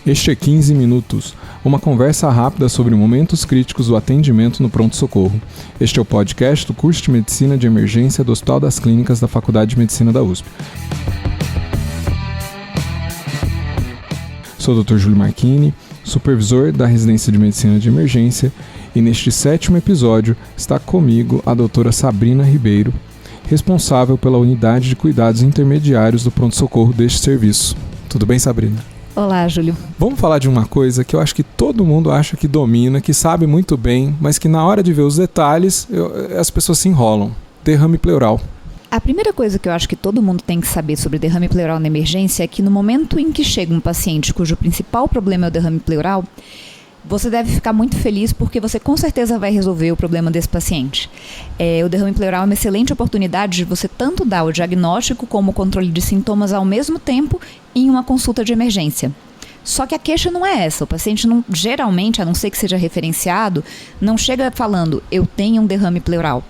Este é 15 Minutos, uma conversa rápida sobre momentos críticos do atendimento no pronto-socorro. Este é o podcast do curso de Medicina de Emergência do Hospital das Clínicas da Faculdade de Medicina da USP. Sou o Dr. Júlio Marchini, supervisor da Residência de Medicina de Emergência, e neste 7º episódio está comigo a doutora Sabrina Ribeiro, responsável pela unidade de cuidados intermediários do pronto-socorro deste serviço. Tudo bem, Sabrina? Olá, Júlio. Vamos falar de uma coisa que eu acho que todo mundo acha que domina, que sabe muito bem, mas que na hora de ver os detalhes, as pessoas se enrolam. Derrame pleural. A primeira coisa que eu acho que todo mundo tem que saber sobre derrame pleural na emergência é que no momento em que chega um paciente cujo principal problema é o derrame pleural, você deve ficar muito feliz porque você com certeza vai resolver o problema desse paciente. O derrame pleural é uma excelente oportunidade de você tanto dar o diagnóstico como o controle de sintomas ao mesmo tempo em uma consulta de emergência. Só que a queixa não é essa. O paciente, não, geralmente, a não ser que seja referenciado, não chega falando, eu tenho um derrame pleural.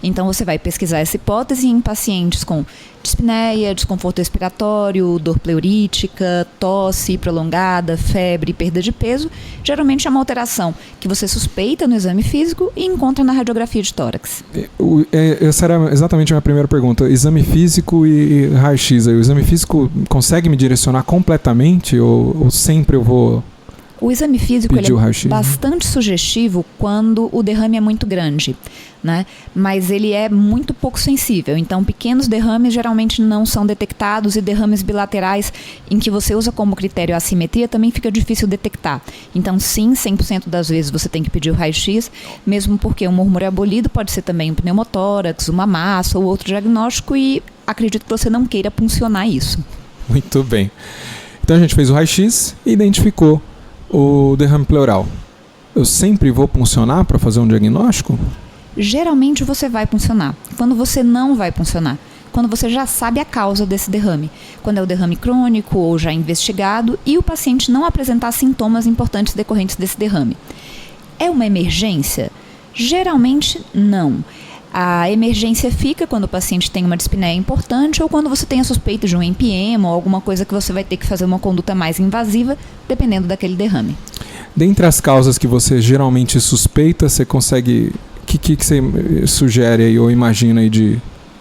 Então, você vai pesquisar essa hipótese em pacientes com dispneia, desconforto respiratório, dor pleurítica, tosse prolongada, febre, perda de peso. Geralmente é uma alteração que você suspeita no exame físico e encontra na radiografia de tórax. Essa era exatamente a minha primeira pergunta. Exame físico e raio-x. O exame físico consegue me direcionar completamente ou sempre eu vou... O exame físico ele é bastante sugestivo quando o derrame é muito grande, né? Mas ele é muito pouco sensível. Então, pequenos derrames geralmente não são detectados e derrames bilaterais em que você usa como critério a assimetria também fica difícil detectar. Então, sim, 100% das vezes você tem que pedir o raio-x, mesmo porque um murmúrio abolido pode ser também um pneumotórax, uma massa ou outro diagnóstico e acredito que você não queira puncionar isso. Muito bem. Então, a gente fez o raio-x e identificou o derrame pleural. Eu sempre vou puncionar para fazer um diagnóstico? Geralmente você vai puncionar. Quando você não vai puncionar? Quando você já sabe a causa desse derrame. Quando é o derrame crônico ou já investigado e o paciente não apresentar sintomas importantes decorrentes desse derrame. É uma emergência? Geralmente não. A emergência fica quando o paciente tem uma dispneia importante ou quando você tem a suspeita de um empyema ou alguma coisa que você vai ter que fazer uma conduta mais invasiva, dependendo daquele derrame. Dentre as causas que você geralmente suspeita, você consegue... O que você sugere aí ou imagina aí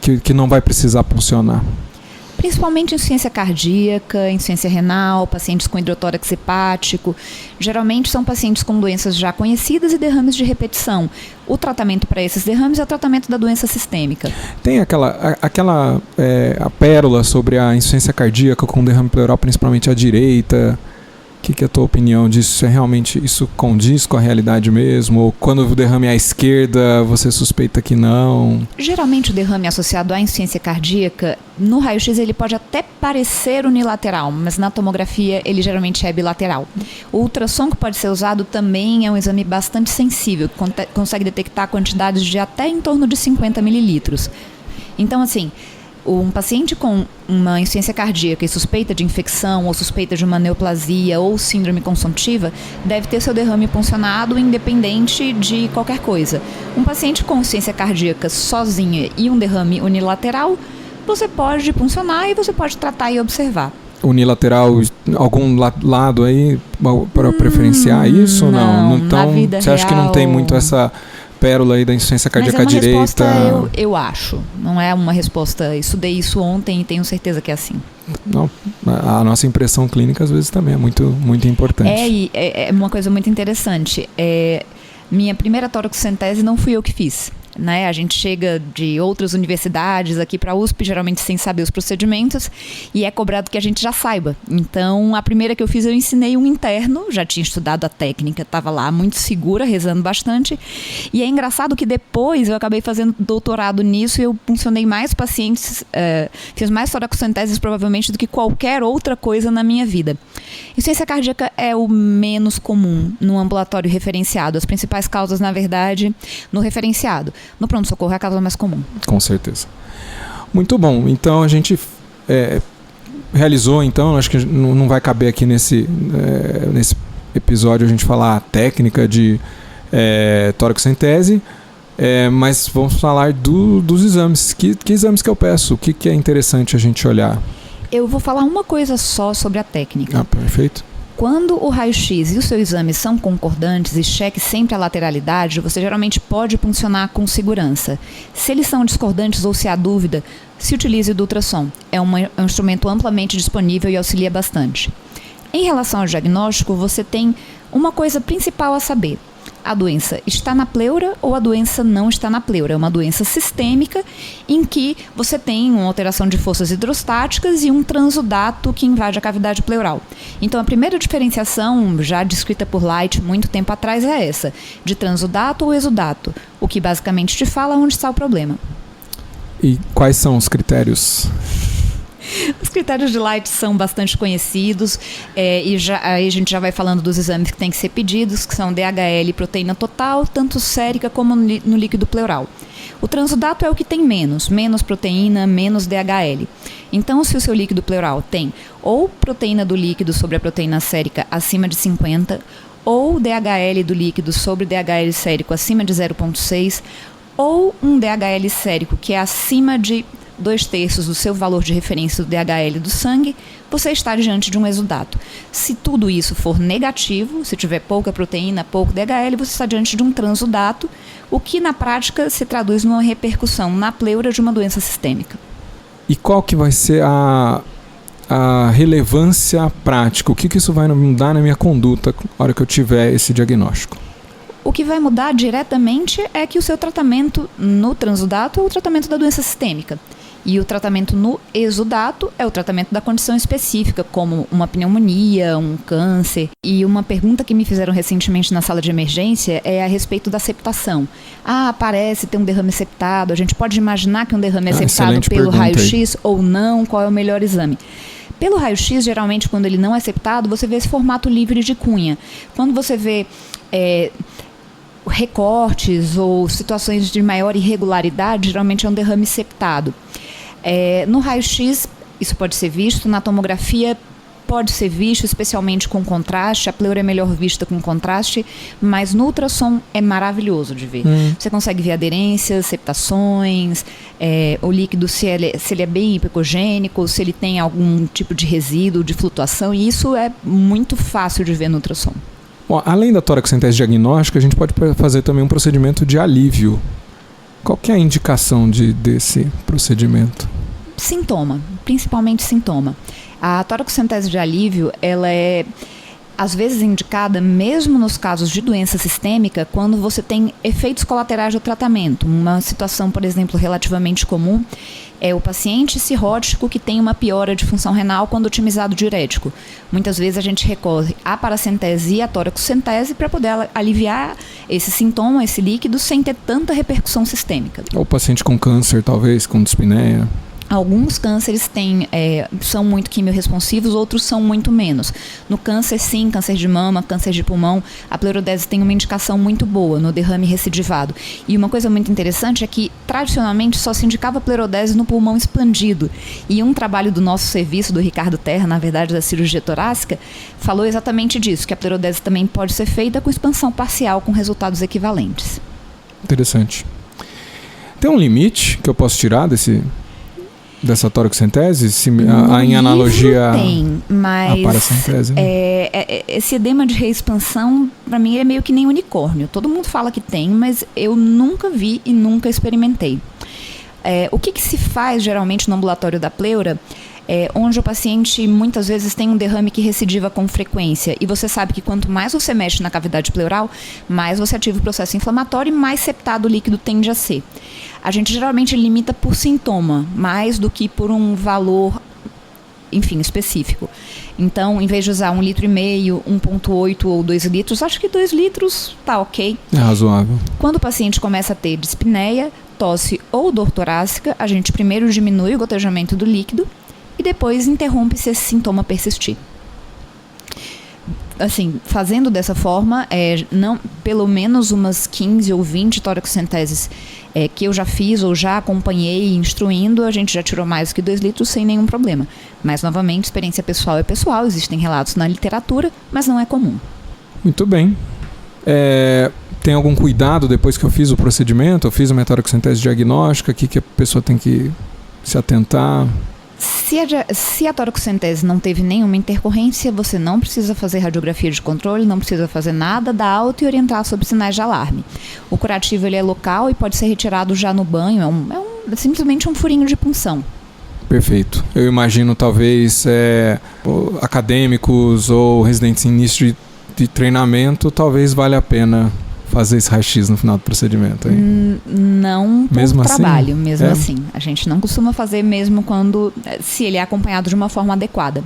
que não vai precisar puncionar? Principalmente insuficiência cardíaca, insuficiência renal, pacientes com hidrotórax hepático. Geralmente são pacientes com doenças já conhecidas e derrames de repetição. O tratamento para esses derrames é o tratamento da doença sistêmica. Tem a pérola sobre a insuficiência cardíaca com derrame pleural, principalmente à direita. O que é a tua opinião disso? Isso condiz com a realidade mesmo? Ou quando o derrame é à esquerda, você suspeita que não? Geralmente o derrame associado à insuficiência cardíaca, no raio-x ele pode até parecer unilateral, mas na tomografia ele geralmente é bilateral. O ultrassom que pode ser usado também é um exame bastante sensível, que consegue detectar quantidades de até em torno de 50 mililitros. Então, assim... Um paciente com uma insuficiência cardíaca e suspeita de infecção ou suspeita de uma neoplasia ou síndrome consumptiva deve ter seu derrame puncionado independente de qualquer coisa. Um paciente com insuficiência cardíaca sozinha e um derrame unilateral, você pode puncionar e você pode tratar e observar. Unilateral, algum lado aí para preferenciar isso? Não. Então, na vida você acha que não tem muito essa... pérola aí da insuficiência cardíaca direita? Mas é uma resposta, eu acho. Não é uma resposta, estudei isso ontem e tenho certeza que é assim. Não, a nossa impressão clínica às vezes também é muito, muito importante. É uma coisa muito interessante. Minha primeira toracocentese não fui eu que fiz. Né? A gente chega de outras universidades aqui para a USP, geralmente sem saber os procedimentos, e é cobrado que a gente já saiba. Então, a primeira que eu fiz, eu ensinei um interno, já tinha estudado a técnica, estava lá muito segura, rezando bastante. E é engraçado que depois eu acabei fazendo doutorado nisso e eu puncionei mais pacientes, fiz mais toracocenteses provavelmente do que qualquer outra coisa na minha vida. Insuficiência cardíaca é o menos comum no ambulatório referenciado. As principais causas, na verdade, no referenciado. No pronto-socorro é a causa mais comum. Com certeza. Muito bom. Então a gente realizou, então, acho que não vai caber aqui nesse episódio a gente falar a técnica de toracocentese, mas vamos falar dos exames. Que exames que eu peço? O que é interessante a gente olhar? Eu vou falar uma coisa só sobre a técnica. Perfeito. Quando o raio-x e o seu exame são concordantes e cheque sempre a lateralidade, você geralmente pode puncionar com segurança. Se eles são discordantes ou se há dúvida, se utilize do ultrassom. É um instrumento amplamente disponível e auxilia bastante. Em relação ao diagnóstico, você tem uma coisa principal a saber. A doença está na pleura ou a doença não está na pleura. É uma doença sistêmica em que você tem uma alteração de forças hidrostáticas e um transudato que invade a cavidade pleural. Então, a primeira diferenciação, já descrita por Light muito tempo atrás, é essa, de transudato ou exudato, o que basicamente te fala onde está o problema. E quais são os critérios? Os critérios de Light são bastante conhecidos e aí a gente já vai falando dos exames que têm que ser pedidos, que são DHL e proteína total, tanto sérica como no líquido pleural. O transudato é o que tem menos proteína, menos DHL. Então, se o seu líquido pleural tem ou proteína do líquido sobre a proteína sérica acima de 50, ou DHL do líquido sobre DHL sérico acima de 0,6, ou um DHL sérico que é acima de 2/3 do seu valor de referência do DHL do sangue, você está diante de um exudato. Se tudo isso for negativo, se tiver pouca proteína, pouco DHL, você está diante de um transudato, o que na prática se traduz numa repercussão na pleura de uma doença sistêmica. E qual que vai ser a relevância prática? O que isso vai mudar na minha conduta na hora que eu tiver esse diagnóstico? O que vai mudar diretamente é que o seu tratamento no transudato é o tratamento da doença sistêmica. E o tratamento no exudato é o tratamento da condição específica, como uma pneumonia, um câncer. E uma pergunta que me fizeram recentemente na sala de emergência é a respeito da septação. Parece ter um derrame septado, a gente pode imaginar que um derrame é septado pelo raio-x ou não, qual é o melhor exame? Pelo raio-x, geralmente, quando ele não é septado, você vê esse formato livre de cunha. Quando você vê recortes ou situações de maior irregularidade, geralmente é um derrame septado. No raio-x, isso pode ser visto, na tomografia pode ser visto, especialmente com contraste, a pleura é melhor vista com contraste, mas no ultrassom é maravilhoso de ver. Você consegue ver aderências, septações, o líquido, se ele é bem hipocogênico, se ele tem algum tipo de resíduo, de flutuação, e isso é muito fácil de ver no ultrassom. Bom, além da toracocentese diagnóstica, a gente pode fazer também um procedimento de alívio. Qual que é a indicação desse procedimento? Sintoma, principalmente sintoma. A toracocentese de alívio, ela é às vezes indicada mesmo nos casos de doença sistêmica, quando você tem efeitos colaterais do tratamento. Uma situação, por exemplo, relativamente comum é o paciente cirrótico que tem uma piora de função renal quando otimizado diurético. Muitas vezes a gente recorre à paracentese e à toracocentese para poder aliviar esse sintoma, esse líquido, sem ter tanta repercussão sistêmica. Ou paciente com câncer, talvez, com dispneia. Alguns cânceres são muito quimiorresponsivos, outros são muito menos. No câncer, sim, câncer de mama, câncer de pulmão, a pleurodese tem uma indicação muito boa no derrame recidivado. E uma coisa muito interessante é que, tradicionalmente, só se indicava pleurodese no pulmão expandido. E um trabalho do nosso serviço, do Ricardo Terra, na verdade, da cirurgia torácica, falou exatamente disso, que a pleurodese também pode ser feita com expansão parcial, com resultados equivalentes. Interessante. Tem um limite que eu posso tirar dessa toracocentese, em analogia à paracentese? Esse edema de reexpansão, para mim, é meio que nem unicórnio. Todo mundo fala que tem, mas eu nunca vi e nunca experimentei. O que se faz, geralmente, no ambulatório da pleura, onde o paciente muitas vezes tem um derrame que recidiva com frequência, e você sabe que quanto mais você mexe na cavidade pleural, mais você ativa o processo inflamatório e mais septado o líquido tende a ser. A gente geralmente limita por sintoma, mais do que por um valor, enfim, específico. Então, em vez de usar 1,5 litro, 1,8 ou 2 litros, acho que 2 litros tá ok. É razoável. Quando o paciente começa a ter dispneia, tosse ou dor torácica, a gente primeiro diminui o gotejamento do líquido e depois interrompe se esse sintoma persistir. Assim, fazendo dessa forma, pelo menos umas 15 ou 20 toracocenteses que eu já fiz ou já acompanhei instruindo, a gente já tirou mais do que 2 litros sem nenhum problema. Mas, novamente, experiência pessoal é pessoal, existem relatos na literatura, mas não é comum. Muito bem. Tem algum cuidado depois que eu fiz o procedimento? Eu fiz uma toracocentese diagnóstica, o que a pessoa tem que se atentar? Se a toracocentese não teve nenhuma intercorrência, você não precisa fazer radiografia de controle, não precisa fazer nada, dar alta e orientar sobre sinais de alarme. O curativo ele é local e pode ser retirado já no banho, é simplesmente um furinho de punção. Perfeito. Eu imagino talvez acadêmicos ou residentes em início de treinamento, talvez valha a pena fazer esse raio-x no final do procedimento, hein? Não por mesmo trabalho, assim? mesmo assim. A gente não costuma fazer mesmo se ele é acompanhado de uma forma adequada.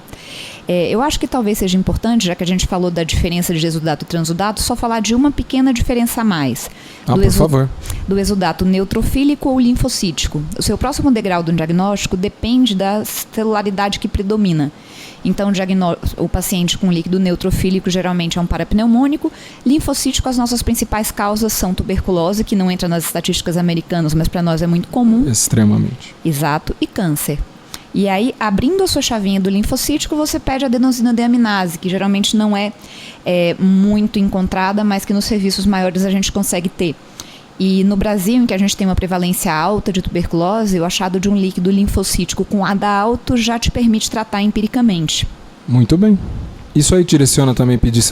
Eu acho que talvez seja importante, já que a gente falou da diferença de exudato e transudato, só falar de uma pequena diferença a mais. Por favor. Do exudato neutrofílico ou linfocítico. O seu próximo degrau do diagnóstico depende da celularidade que predomina. Então, o paciente com líquido neutrofílico geralmente é um parapneumônico. Linfocítico, as nossas principais causas são tuberculose, que não entra nas estatísticas americanas, mas para nós é muito comum. Extremamente. Exato, e câncer. E aí, abrindo a sua chavinha do linfocítico, você pede adenosina deaminase, que geralmente não é muito encontrada, mas que nos serviços maiores a gente consegue ter. E no Brasil, em que a gente tem uma prevalência alta de tuberculose, o achado de um líquido linfocítico com ADA alto já te permite tratar empiricamente. Muito bem. Isso aí direciona também pedir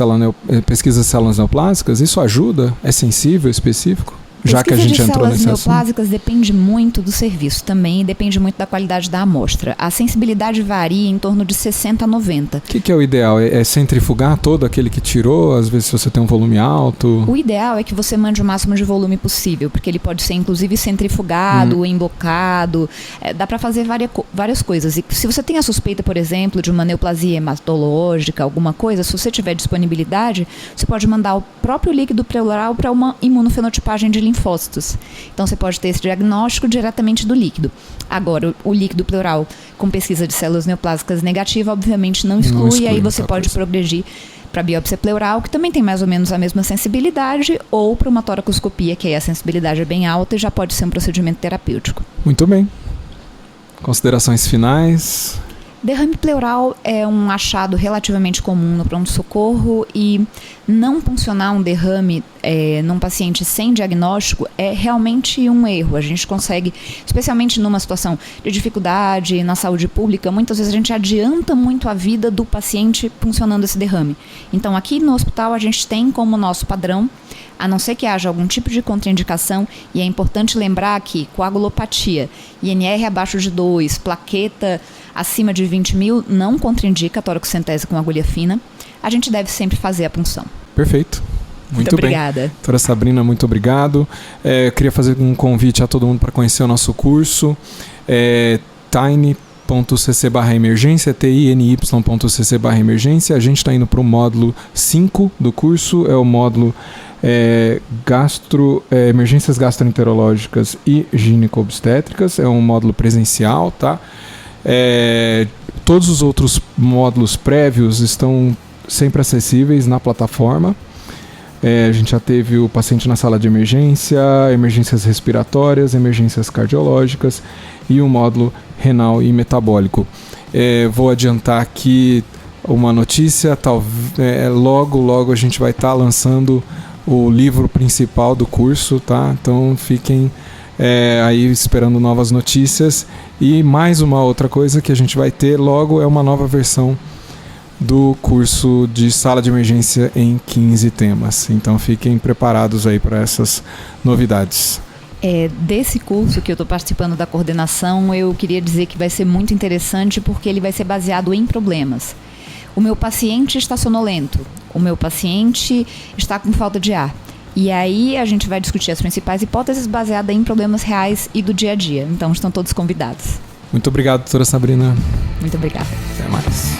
pesquisa de células neoplásicas? Isso ajuda? É sensível, específico? Já que a gente entrou nesse assunto. Pesquisa de células neoplásicas depende muito do serviço também, depende muito da qualidade da amostra. A sensibilidade varia em torno de 60 a 90. O que é o ideal? É centrifugar todo aquele que tirou? Às vezes se você tem um volume alto? O ideal é que você mande o máximo de volume possível, porque ele pode ser inclusive centrifugado, embocado, dá para fazer várias coisas. E se você tem a suspeita, por exemplo, de uma neoplasia hematológica, alguma coisa, se você tiver disponibilidade, você pode mandar o próprio líquido pleural para uma imunofenotipagem de linfócitos. Então você pode ter esse diagnóstico diretamente do líquido. Agora, o líquido pleural com pesquisa de células neoplásicas negativa, obviamente não exclui, e aí você pode progredir para biópsia pleural, que também tem mais ou menos a mesma sensibilidade, ou para uma toracoscopia, que aí a sensibilidade é bem alta e já pode ser um procedimento terapêutico. Muito bem. Considerações finais? Derrame pleural é um achado relativamente comum no pronto-socorro e não puncionar um derrame num paciente sem diagnóstico é realmente um erro. A gente consegue, especialmente numa situação de dificuldade na saúde pública, muitas vezes a gente adianta muito a vida do paciente puncionando esse derrame. Então aqui no hospital a gente tem como nosso padrão, a não ser que haja algum tipo de contraindicação, e é importante lembrar que coagulopatia, INR abaixo de 2, plaqueta acima de 20 mil, não contraindica a toracocentese com agulha fina. A gente deve sempre fazer a punção. Perfeito. Muito obrigada. Bem. Doutora Sabrina, muito obrigado. Eu queria fazer um convite a todo mundo para conhecer o nosso curso. tiny.cc/emergência, tiny.cc/emergência. A gente está indo para o módulo 5 do curso, é o módulo emergências gastroenterológicas e gineco-obstétricas, é um módulo presencial, tá? Todos os outros módulos prévios estão sempre acessíveis na plataforma. A gente já teve o paciente na sala de emergência, emergências respiratórias, emergências cardiológicas e o módulo renal e metabólico. Vou adiantar aqui uma notícia, logo a gente vai estar lançando o livro principal do curso, tá? Então fiquem aí esperando novas notícias. E mais uma outra coisa que a gente vai ter logo é uma nova versão do curso de sala de emergência em 15 temas. Então fiquem preparados aí para essas novidades. Desse curso que eu estou participando da coordenação, eu queria dizer que vai ser muito interessante porque ele vai ser baseado em problemas. O meu paciente está sonolento, o meu paciente está com falta de ar. E aí a gente vai discutir as principais hipóteses baseadas em problemas reais e do dia a dia. Então estão todos convidados. Muito obrigado, doutora Sabrina. Muito obrigada. Até mais.